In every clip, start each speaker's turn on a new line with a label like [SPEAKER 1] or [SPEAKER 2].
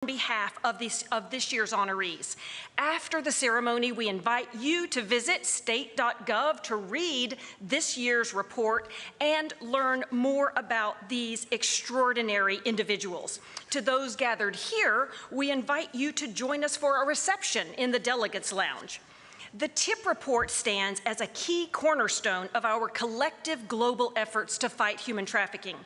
[SPEAKER 1] On behalf of this year's honorees. After the ceremony, we invite you to visit state.gov to read this year's report and learn more about these extraordinary individuals. To those gathered here, we invite you to join us for a reception in the Delegates Lounge. The TIP report stands as a key cornerstone of our collective global efforts to fight human trafficking.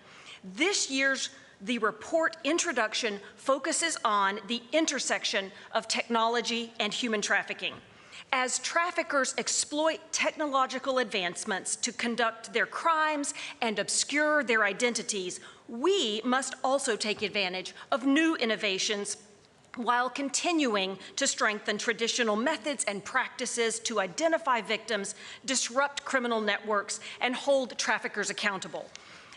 [SPEAKER 1] This year's the report introduction focuses on the intersection of technology and human trafficking. As traffickers exploit technological advancements to conduct their crimes and obscure their identities, we must also take advantage of new innovations while continuing to strengthen traditional methods and practices to identify victims, disrupt criminal networks, and hold traffickers accountable.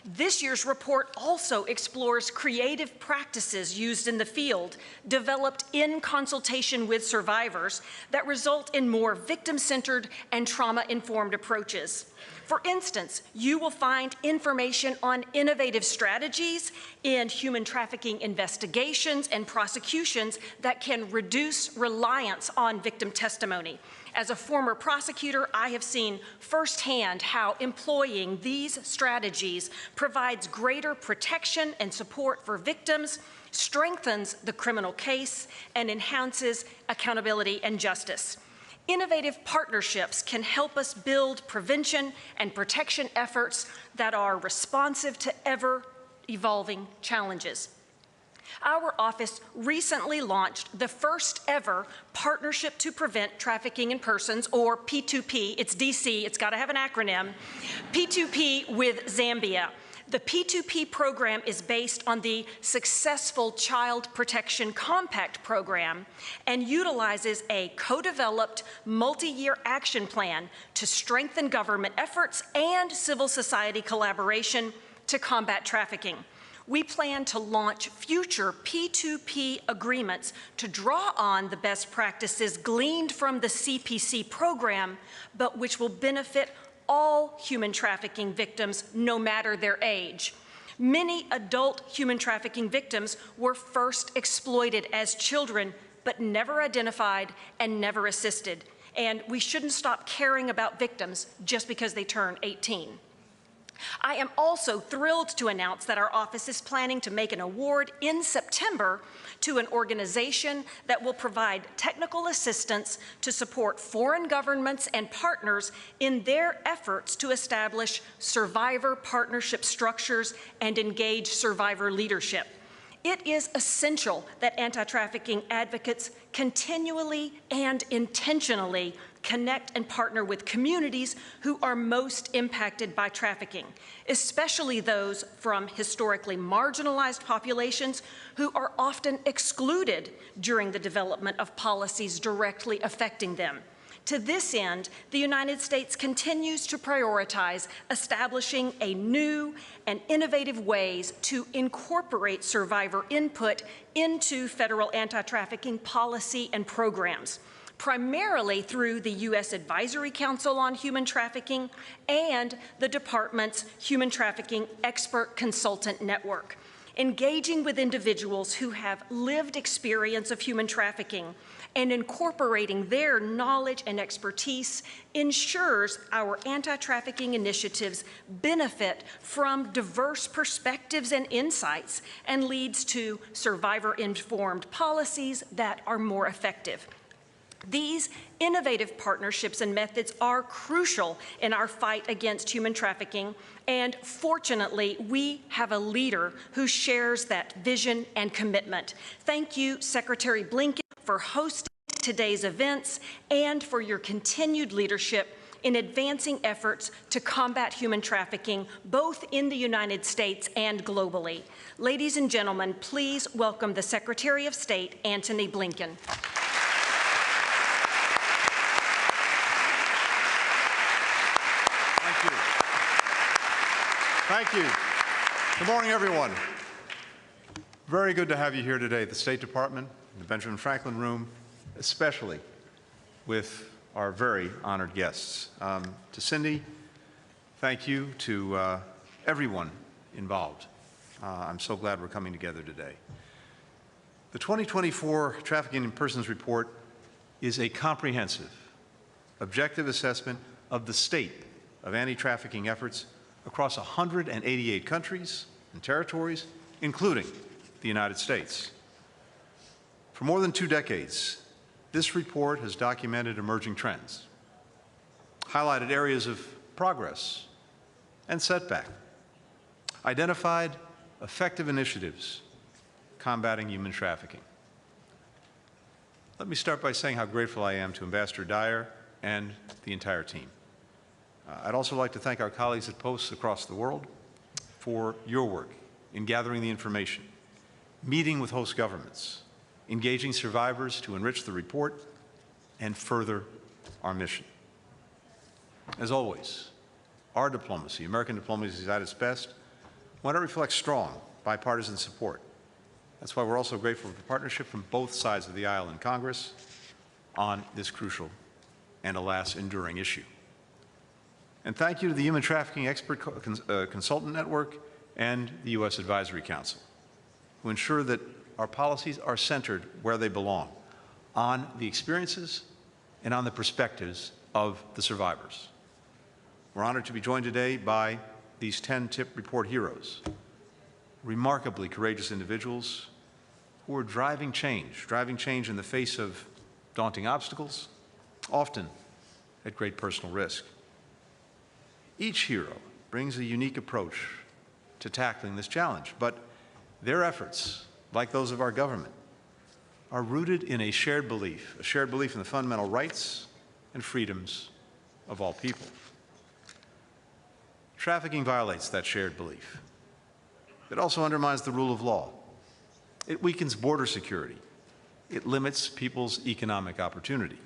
[SPEAKER 1] This year's report also explores creative practices used in the field, developed in consultation with survivors, that result in more victim-centered and trauma-informed approaches. For instance, you will find information on innovative strategies in human trafficking investigations and prosecutions that can reduce reliance on victim testimony. As a former prosecutor, I have seen firsthand how employing these strategies provides greater protection and support for victims, strengthens the criminal case, and enhances accountability and justice. Innovative partnerships can help us build prevention and protection efforts that are responsive to ever-evolving challenges. Our office recently launched the first ever Partnership to Prevent Trafficking in Persons, or P2P, it's DC, it's got to have an acronym, P2P with Zambia. The P2P program is based on the successful Child Protection Compact program and utilizes a co-developed multi-year action plan to strengthen government efforts and civil society collaboration to combat trafficking. We plan to launch future P2P agreements to draw on the best practices gleaned from the CPC program, but which will benefit all human trafficking victims, no matter their age. Many adult human trafficking victims were first exploited as children, but never identified and never assisted. And we shouldn't stop caring about victims just because they turn 18. I am also thrilled to announce that our office is planning to make an award in September to an organization that will provide technical assistance to support foreign governments and partners in their efforts to establish survivor partnership structures and engage survivor leadership. It is essential that anti-trafficking advocates continually and intentionally connect and partner with communities who are most impacted by trafficking, especially those from historically marginalized populations who are often excluded during the development of policies directly affecting them. To this end, the United States continues to prioritize establishing a new and innovative ways to incorporate survivor input into federal anti-trafficking policy and programs, primarily through the U.S. Advisory Council on Human Trafficking and the Department's Human Trafficking Expert Consultant Network. Engaging with individuals who have lived experience of human trafficking and incorporating their knowledge and expertise ensures our anti-trafficking initiatives benefit from diverse perspectives and insights and leads to survivor-informed policies that are more effective. These innovative partnerships and methods are crucial in our fight against human trafficking, and fortunately, we have a leader who shares that vision and commitment. Thank you, Secretary Blinken, for hosting today's events and for your continued leadership in advancing efforts to combat human trafficking, both in the United States and globally. Ladies and gentlemen, please welcome the Secretary of State, Antony Blinken.
[SPEAKER 2] Thank you. Good morning, everyone. Very good to have you here today at the State Department, the Benjamin Franklin Room, especially with our very honored guests. To Cindy, thank you. To everyone involved. I'm so glad we're coming together today. The 2024 Trafficking in Persons Report is a comprehensive, objective assessment of the state of anti-trafficking efforts across 188 countries and territories, including the United States. For more than 2 decades, this report has documented emerging trends, highlighted areas of progress and setback, identified effective initiatives combating human trafficking. Let me start by saying how grateful I am to Ambassador Dyer and the entire team. I'd also like to thank our colleagues at posts across the world for your work in gathering the information, meeting with host governments, engaging survivors to enrich the report, and further our mission. As always, our diplomacy, American diplomacy, is at its best when it reflects strong bipartisan support. That's why we're also grateful for the partnership from both sides of the aisle in Congress on this crucial and, alas, enduring issue. And thank you to the Human Trafficking Expert Consultant Network and the U.S. Advisory Council, who ensure that our policies are centered where they belong, on the experiences and on the perspectives of the survivors. We're honored to be joined today by these 10 TIP report heroes, remarkably courageous individuals who are driving change in the face of daunting obstacles, often at great personal risk. Each hero brings a unique approach to tackling this challenge, but their efforts, like those of our government, are rooted in a shared belief in the fundamental rights and freedoms of all people. Trafficking violates that shared belief. It also undermines the rule of law. It weakens border security. It limits people's economic opportunity.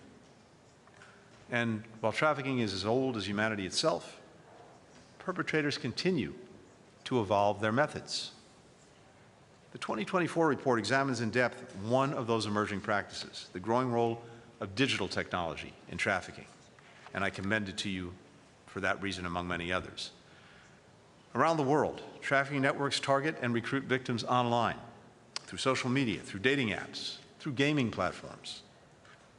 [SPEAKER 2] And while trafficking is as old as humanity itself, perpetrators continue to evolve their methods. The 2024 report examines in depth one of those emerging practices, the growing role of digital technology in trafficking, and I commend it to you for that reason, among many others. Around the world, trafficking networks target and recruit victims online, through social media, through dating apps, through gaming platforms.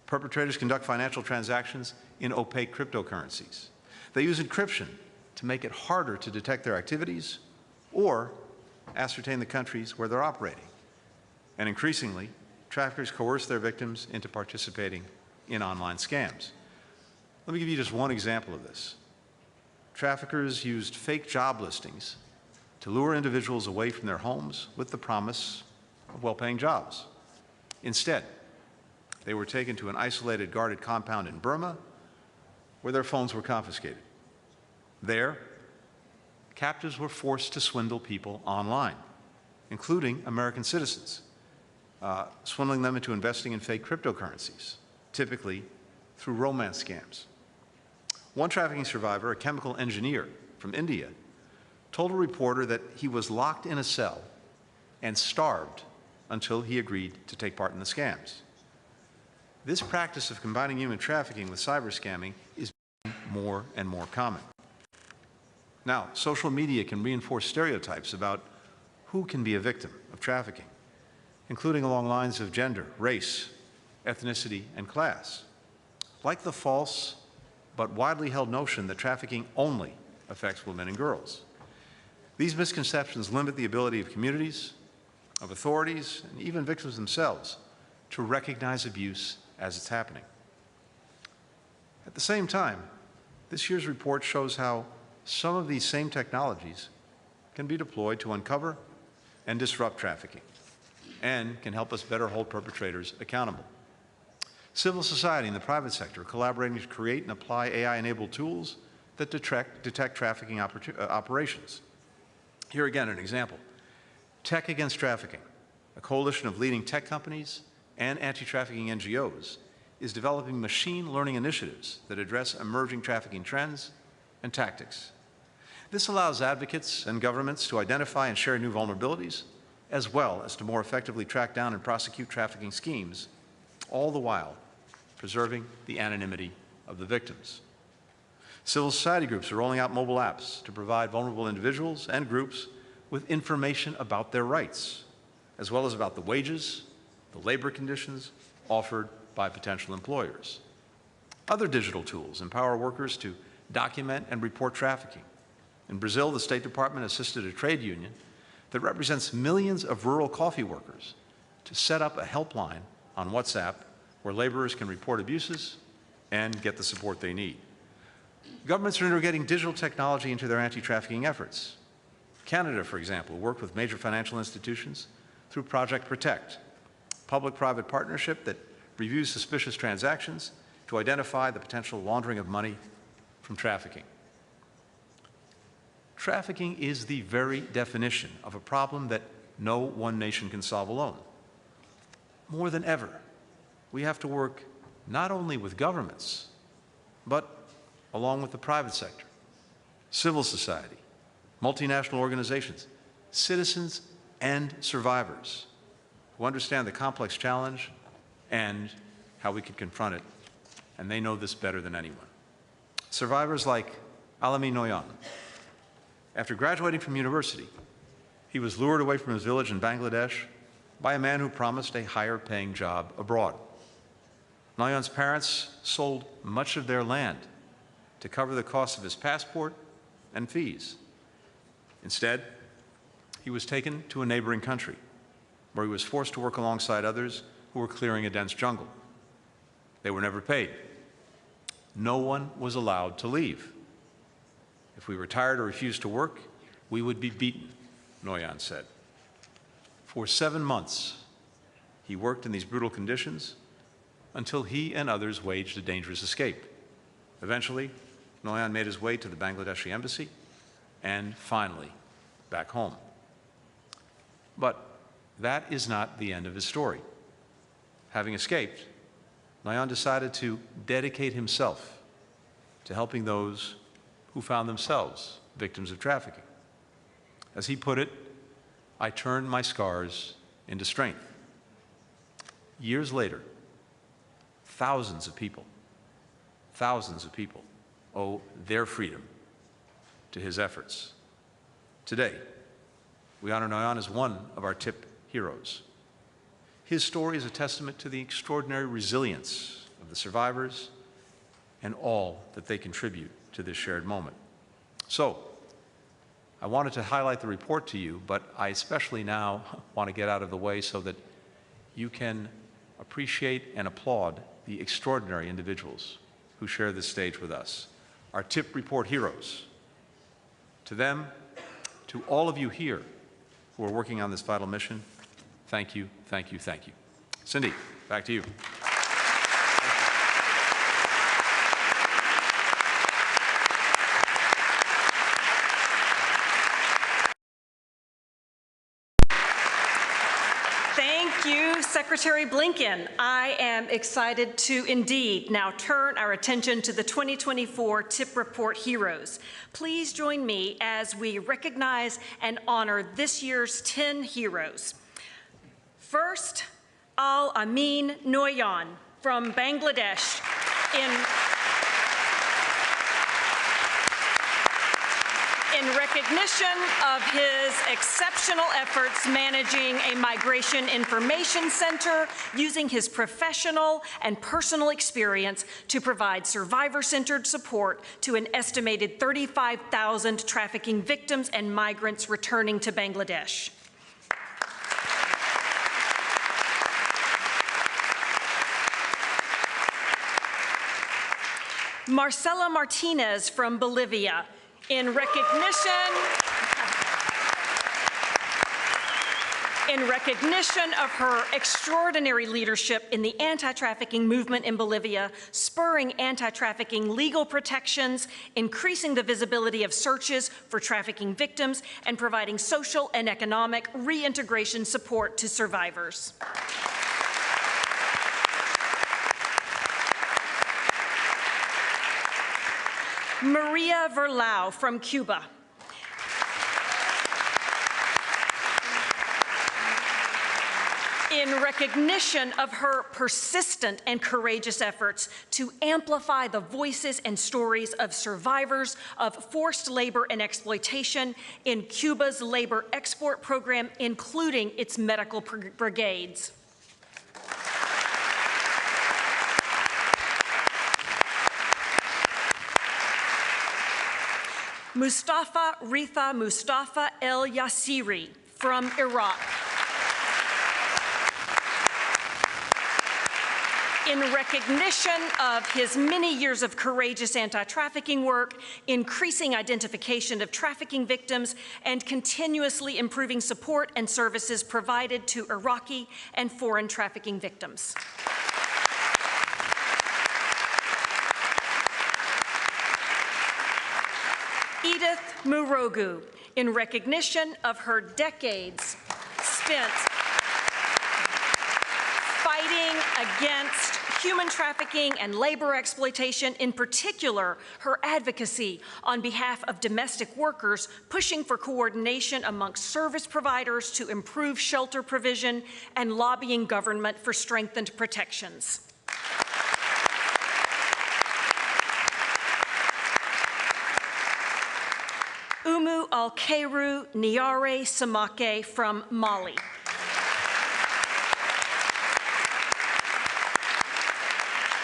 [SPEAKER 2] Perpetrators conduct financial transactions in opaque cryptocurrencies. They use encryption to make it harder to detect their activities or ascertain the countries where they're operating. And increasingly, traffickers coerce their victims into participating in online scams. Let me give you just one example of this. Traffickers used fake job listings to lure individuals away from their homes with the promise of well-paying jobs. Instead, they were taken to an isolated guarded compound in Burma where their phones were confiscated. There, captives were forced to swindle people online, including American citizens, swindling them into investing in fake cryptocurrencies, typically through romance scams. One trafficking survivor, a chemical engineer from India, told a reporter that he was locked in a cell and starved until he agreed to take part in the scams. This practice of combining human trafficking with cyber scamming is becoming more and more common. Now, social media can reinforce stereotypes about who can be a victim of trafficking, including along lines of gender, race, ethnicity, and class, like the false but widely held notion that trafficking only affects women and girls. These misconceptions limit the ability of communities, of authorities, and even victims themselves to recognize abuse as it's happening. At the same time, this year's report shows how some of these same technologies can be deployed to uncover and disrupt trafficking and can help us better hold perpetrators accountable. Civil society and the private sector are collaborating to create and apply AI-enabled tools that detect trafficking operations. Here again, an example. Tech Against Trafficking, a coalition of leading tech companies and anti-trafficking NGOs, is developing machine learning initiatives that address emerging trafficking trends and tactics. This allows advocates and governments to identify and share new vulnerabilities, as well as to more effectively track down and prosecute trafficking schemes, all the while preserving the anonymity of the victims. Civil society groups are rolling out mobile apps to provide vulnerable individuals and groups with information about their rights, as well as about the wages the labor conditions offered by potential employers. Other digital tools empower workers to document and report trafficking. In Brazil, the State Department assisted a trade union that represents millions of rural coffee workers to set up a helpline on WhatsApp where laborers can report abuses and get the support they need. Governments are integrating digital technology into their anti-trafficking efforts. Canada, for example, worked with major financial institutions through Project Protect, a public-private partnership that reviews suspicious transactions to identify the potential laundering of money from trafficking. Trafficking is the very definition of a problem that no one nation can solve alone. More than ever, we have to work not only with governments, but along with the private sector, civil society, multinational organizations, citizens and survivors who understand the complex challenge and how we can confront it, and they know this better than anyone. Survivors like Alami Noyan. After graduating from university, he was lured away from his village in Bangladesh by a man who promised a higher-paying job abroad. Noyan's parents sold much of their land to cover the cost of his passport and fees. Instead, he was taken to a neighboring country where he was forced to work alongside others who were clearing a dense jungle. They were never paid. No one was allowed to leave. If we retired or refused to work, we would be beaten, Noyan said. For 7 months, he worked in these brutal conditions until he and others waged a dangerous escape. Eventually, Noyan made his way to the Bangladeshi embassy and finally back home. But that is not the end of his story. Having escaped, Noyan decided to dedicate himself to helping those who found themselves victims of trafficking. As he put it, I turned my scars into strength. Years later, thousands of people owe their freedom to his efforts. Today, we honor Noyan as one of our TIP heroes. His story is a testament to the extraordinary resilience of the survivors and all that they contribute to this shared moment. So, I wanted to highlight the report to you, but I especially now want to get out of the way so that you can appreciate and applaud the extraordinary individuals who share this stage with us, our TIP report heroes. To them, to all of you here who are working on this vital mission, thank you, thank you, thank you. Cindy, back to you.
[SPEAKER 1] Thank you, Secretary Blinken. I am excited to indeed now turn our attention to the 2024 TIP Report Heroes. Please join me as we recognize and honor this year's 10 heroes. First, Al Amin Noyan from Bangladesh in recognition of his exceptional efforts managing a migration information center, using his professional and personal experience to provide survivor-centered support to an estimated 35,000 trafficking victims and migrants returning to Bangladesh. Marcela Martinez from Bolivia, in recognition of her extraordinary leadership in the anti-trafficking movement in Bolivia, spurring anti-trafficking legal protections, increasing the visibility of searches for trafficking victims, and providing social and economic reintegration support to survivors. Maria Verlau from Cuba. In recognition of her persistent and courageous efforts to amplify the voices and stories of survivors of forced labor and exploitation in Cuba's labor export program, including its medical brigades. Mustafa Ritha Mustafa El Yassiri from Iraq. In recognition of his many years of courageous anti-trafficking work, increasing identification of trafficking victims, and continuously improving support and services provided to Iraqi and foreign trafficking victims. Edith Murogo, in recognition of her decades spent fighting against human trafficking and labor exploitation, in particular, her advocacy on behalf of domestic workers, pushing for coordination amongst service providers to improve shelter provision and lobbying government for strengthened protections. Umu Al-Khairu Niare Samake from Mali.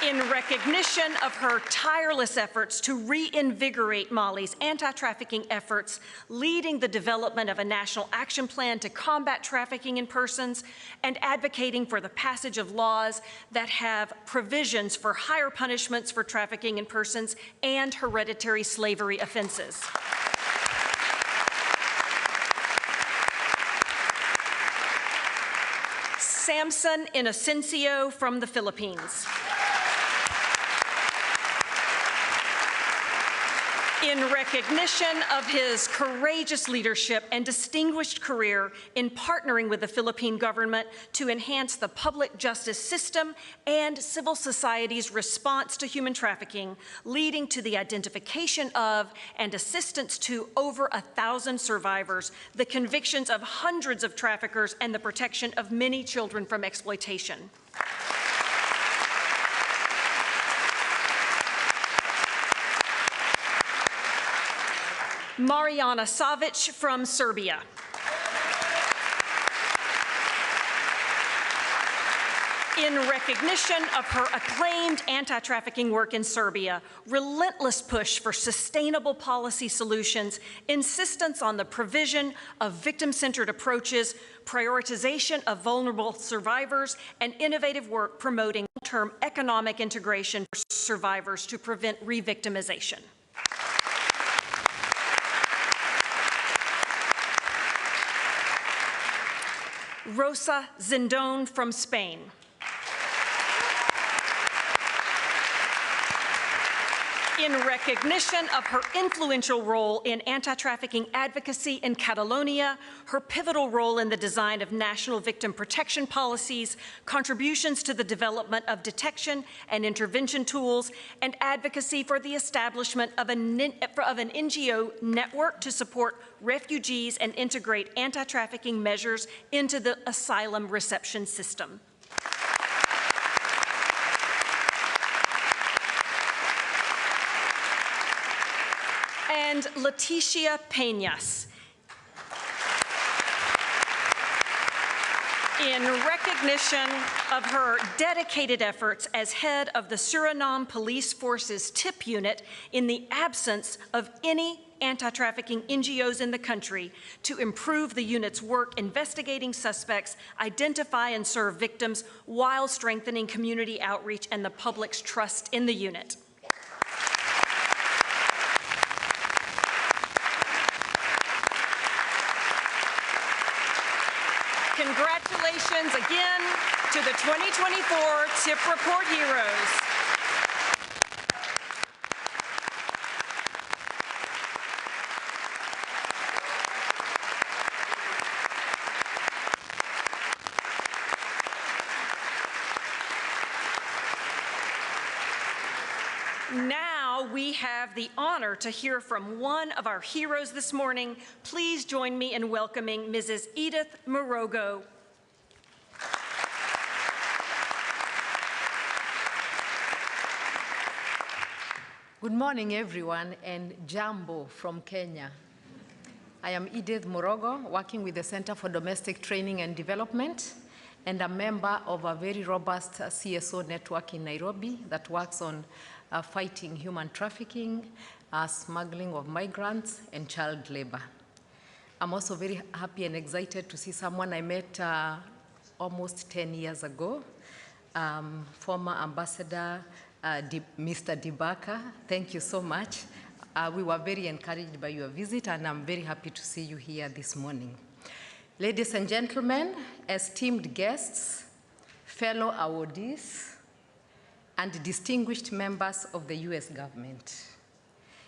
[SPEAKER 1] In recognition of her tireless efforts to reinvigorate Mali's anti-trafficking efforts, leading the development of a national action plan to combat trafficking in persons, and advocating for the passage of laws that have provisions for higher punishments for trafficking in persons and hereditary slavery offenses. Samson Inocencio from the Philippines. In recognition of his courageous leadership and distinguished career in partnering with the Philippine government to enhance the public justice system and civil society's response to human trafficking, leading to the identification of and assistance to over 1,000 survivors, the convictions of hundreds of traffickers, and the protection of many children from exploitation. Mariana Savic from Serbia. In recognition of her acclaimed anti-trafficking work in Serbia, relentless push for sustainable policy solutions, insistence on the provision of victim-centered approaches, prioritization of vulnerable survivors, and innovative work promoting long-term economic integration for survivors to prevent re-victimization. Rosa Zindón from Spain. In recognition of her influential role in anti-trafficking advocacy in Catalonia, her pivotal role in the design of national victim protection policies, contributions to the development of detection and intervention tools, and advocacy for the establishment of an NGO network to support refugees and integrate anti-trafficking measures into the asylum reception system. And Leticia Peñas. In recognition of her dedicated efforts as head of the Suriname Police Force's TIP unit in the absence of any anti-trafficking NGOs in the country to improve the unit's work investigating suspects, identify and serve victims while strengthening community outreach and the public's trust in the unit. Congratulations again to the 2024 TIP Report Heroes. Now we have the honor to hear from one of our heroes this morning. Please join me in welcoming Mrs. Edith Murogo.
[SPEAKER 3] Good morning, everyone, and Jambo from Kenya. I am Edith Murogo, working with the Center for Domestic Training and Development, and a member of a very robust CSO network in Nairobi that works on fighting human trafficking, smuggling of migrants, and child labor. I'm also very happy and excited to see someone I met almost 10 years ago, former Ambassador Mr. Dibaka. Thank you so much. We were very encouraged by your visit, and I'm very happy to see you here this morning. Ladies and gentlemen, esteemed guests, fellow awardees, and distinguished members of the US government,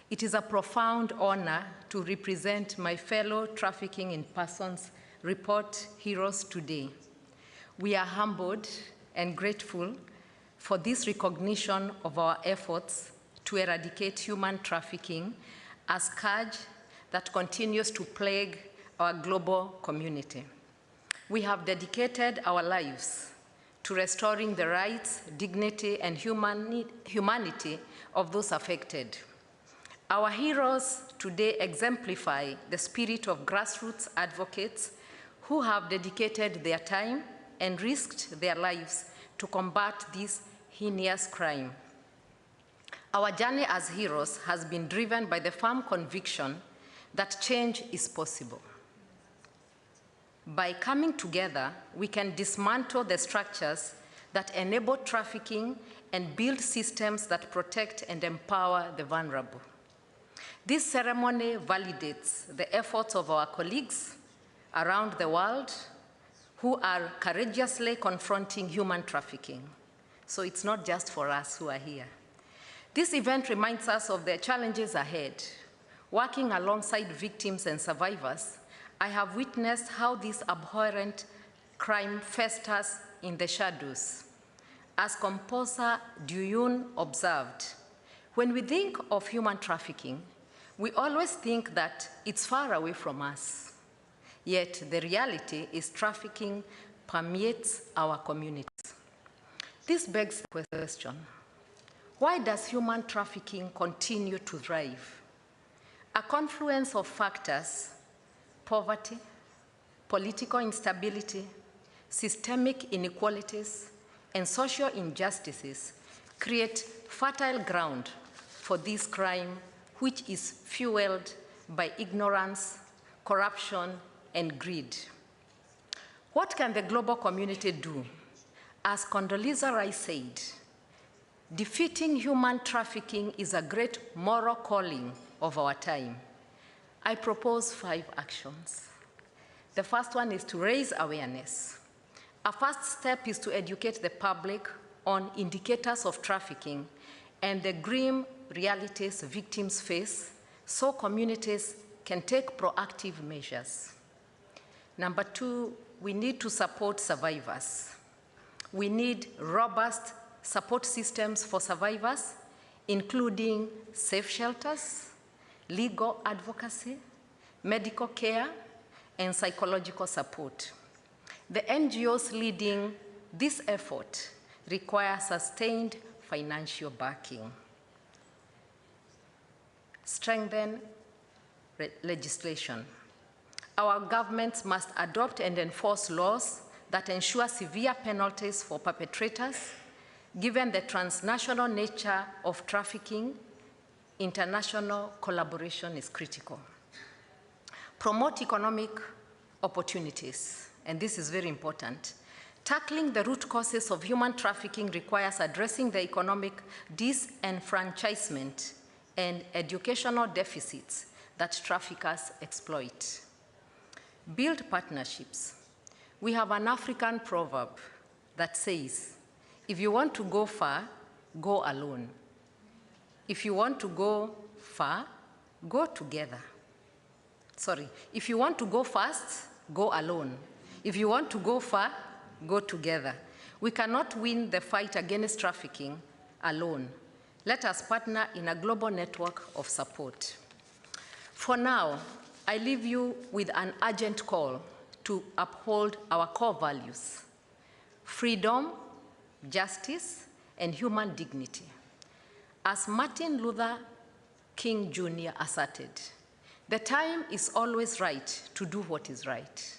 [SPEAKER 3] it is a profound honor to represent my fellow Trafficking in Persons Report heroes today. We are humbled and grateful for this recognition of our efforts to eradicate human trafficking, a scourge that continues to plague our global community. We have dedicated our lives to restoring the rights, dignity, and humanity of those affected. Our heroes today exemplify the spirit of grassroots advocates who have dedicated their time and risked their lives to combat this heinous crime. Our journey as heroes has been driven by the firm conviction that change is possible. By coming together, we can dismantle the structures that enable trafficking and build systems that protect and empower the vulnerable. This ceremony validates the efforts of our colleagues around the world who are courageously confronting human trafficking. So it's not just for us who are here. This event reminds us of the challenges ahead. Working alongside victims and survivors, I have witnessed how this abhorrent crime festers in the shadows. As composer Duyun observed, when we think of human trafficking, we always think that it's far away from us. Yet the reality is trafficking permeates our communities. This begs the question, why does human trafficking continue to thrive? A confluence of factors: poverty, political instability, systemic inequalities, and social injustices create fertile ground for this crime, which is fueled by ignorance, corruption, and greed. What can the global community do? As Condoleezza Rice said, defeating human trafficking is a great moral calling of our time. I propose 5 actions. The first one is to raise awareness. A first step is to educate the public on indicators of trafficking and the grim realities victims face so communities can take proactive measures. Number 2, we need to support survivors. We need robust support systems for survivors, including safe shelters, legal advocacy, medical care, and psychological support. The NGOs leading this effort require sustained financial backing. Strengthen legislation. Our governments must adopt and enforce laws that ensure severe penalties for perpetrators. Given the transnational nature of trafficking, international collaboration is critical. Promote economic opportunities, and this is very important. Tackling the root causes of human trafficking requires addressing the economic disenfranchisement and educational deficits that traffickers exploit. Build partnerships. We have an African proverb that says, if you want to go far, go alone. If you want to go far, go together. Sorry, if you want to go fast, go alone. If you want to go far, go together. We cannot win the fight against trafficking alone. Let us partner in a global network of support. For now, I leave you with an urgent call to uphold our core values: freedom, justice, and human dignity. As Martin Luther King Jr. asserted, the time is always right to do what is right.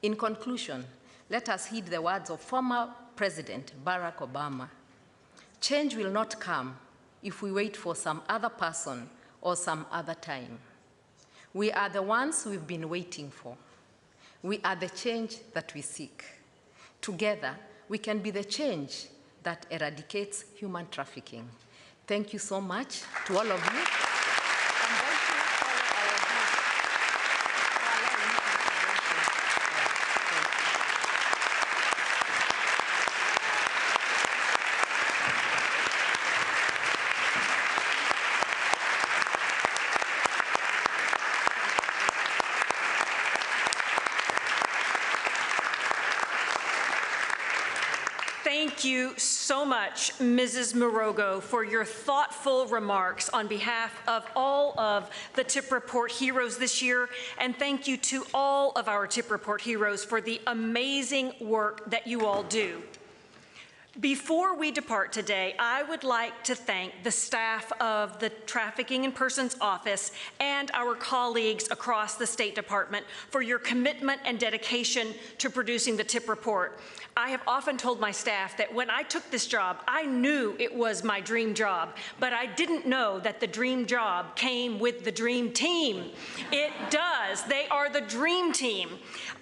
[SPEAKER 3] In conclusion, let us heed the words of former President Barack Obama. Change will not come if we wait for some other person or some other time. We are the ones we've been waiting for. We are the change that we seek. Together, we can be the change that eradicates human trafficking. Thank you so much to all of you.
[SPEAKER 1] Thank you so much, Mrs. Murogo, for your thoughtful remarks on behalf of all of the TIP Report heroes this year, and thank you to all of our TIP Report heroes for the amazing work that you all do. Before we depart today, I would like to thank the staff of the Trafficking in Persons Office and our colleagues across the State Department for your commitment and dedication to producing the TIP Report. I have often told my staff that when I took this job, I knew it was my dream job, but I didn't know that the dream job came with the dream team. It does. They are the dream team.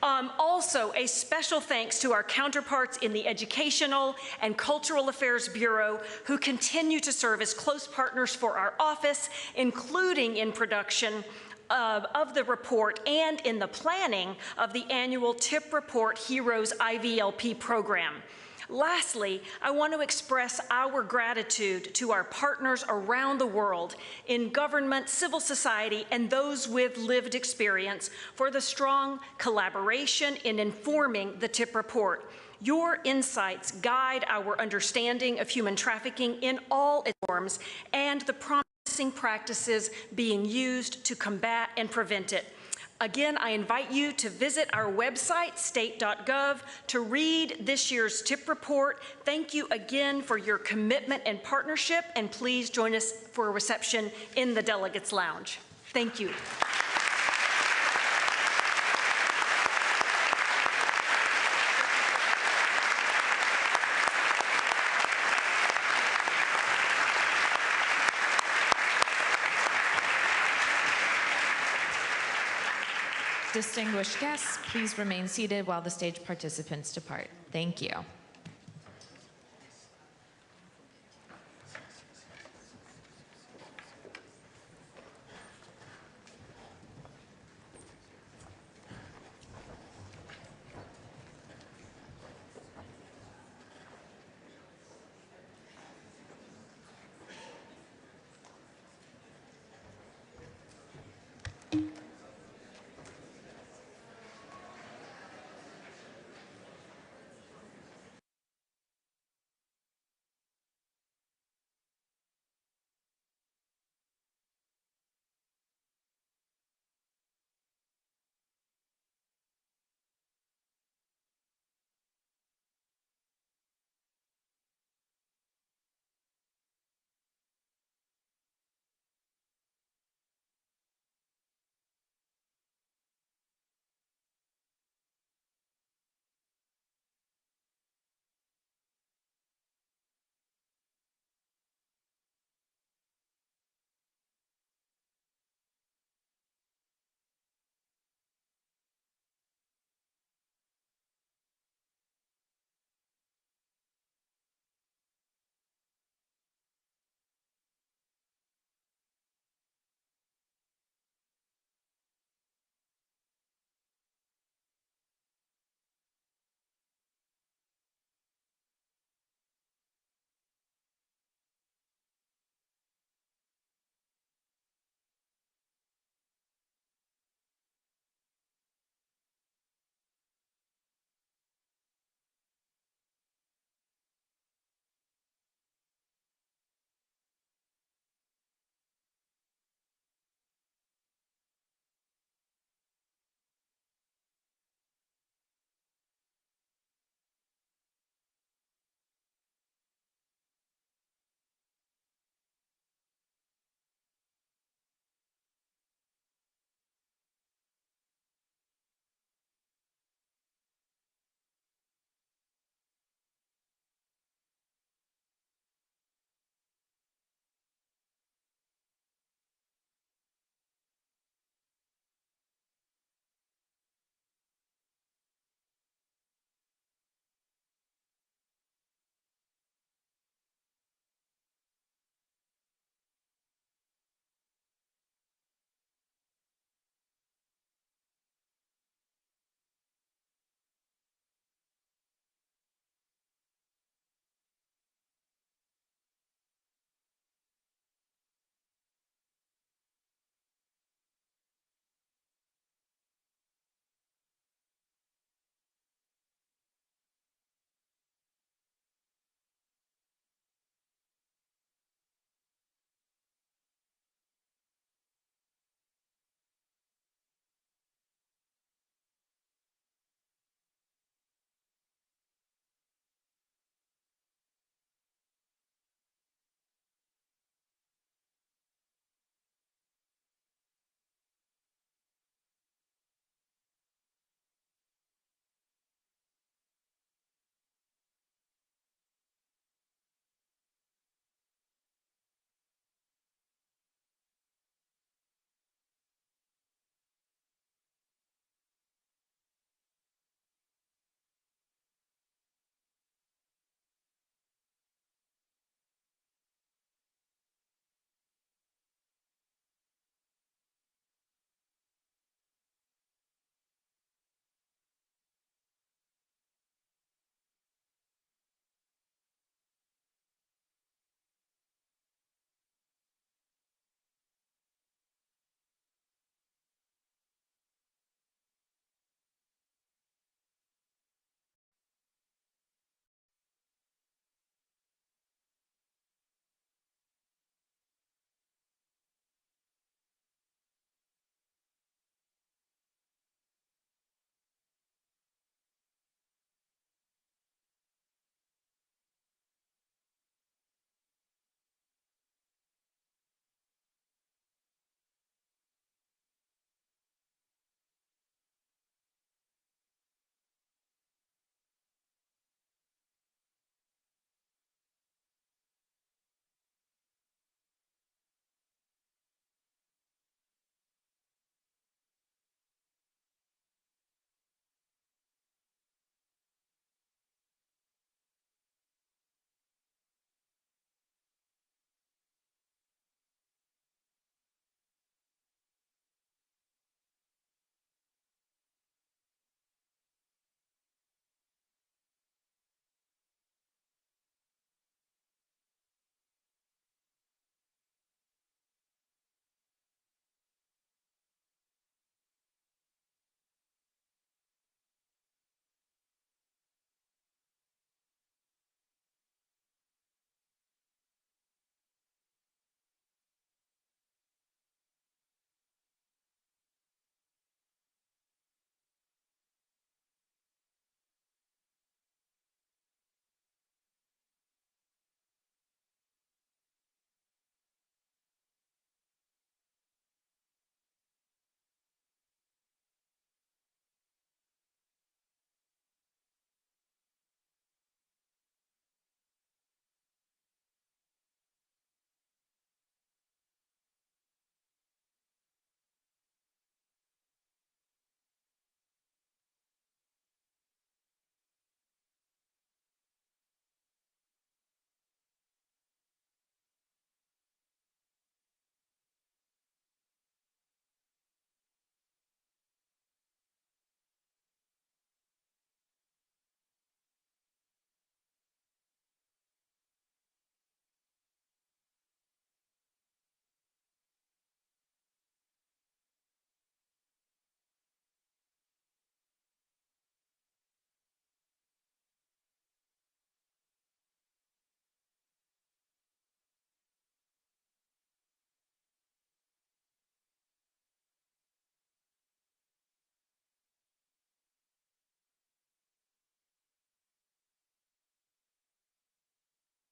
[SPEAKER 1] Also, a special thanks to our counterparts in the Educational and Cultural Affairs Bureau, who continue to serve as close partners for our office, including in production of the report and in the planning of the annual TIP Report Heroes IVLP program. Lastly, I want to express our gratitude to our partners around the world in government, civil society, and those with lived experience for the strong collaboration in informing the TIP Report. Your insights guide our understanding of human trafficking in all its forms and the promising practices being used to combat and prevent it. Again, I invite you to visit our website, state.gov, to read this year's TIP Report. Thank you again for your commitment and partnership, and please join us for a reception in the Delegates Lounge. Thank you.
[SPEAKER 4] Distinguished guests, please remain seated while the stage participants depart. Thank you.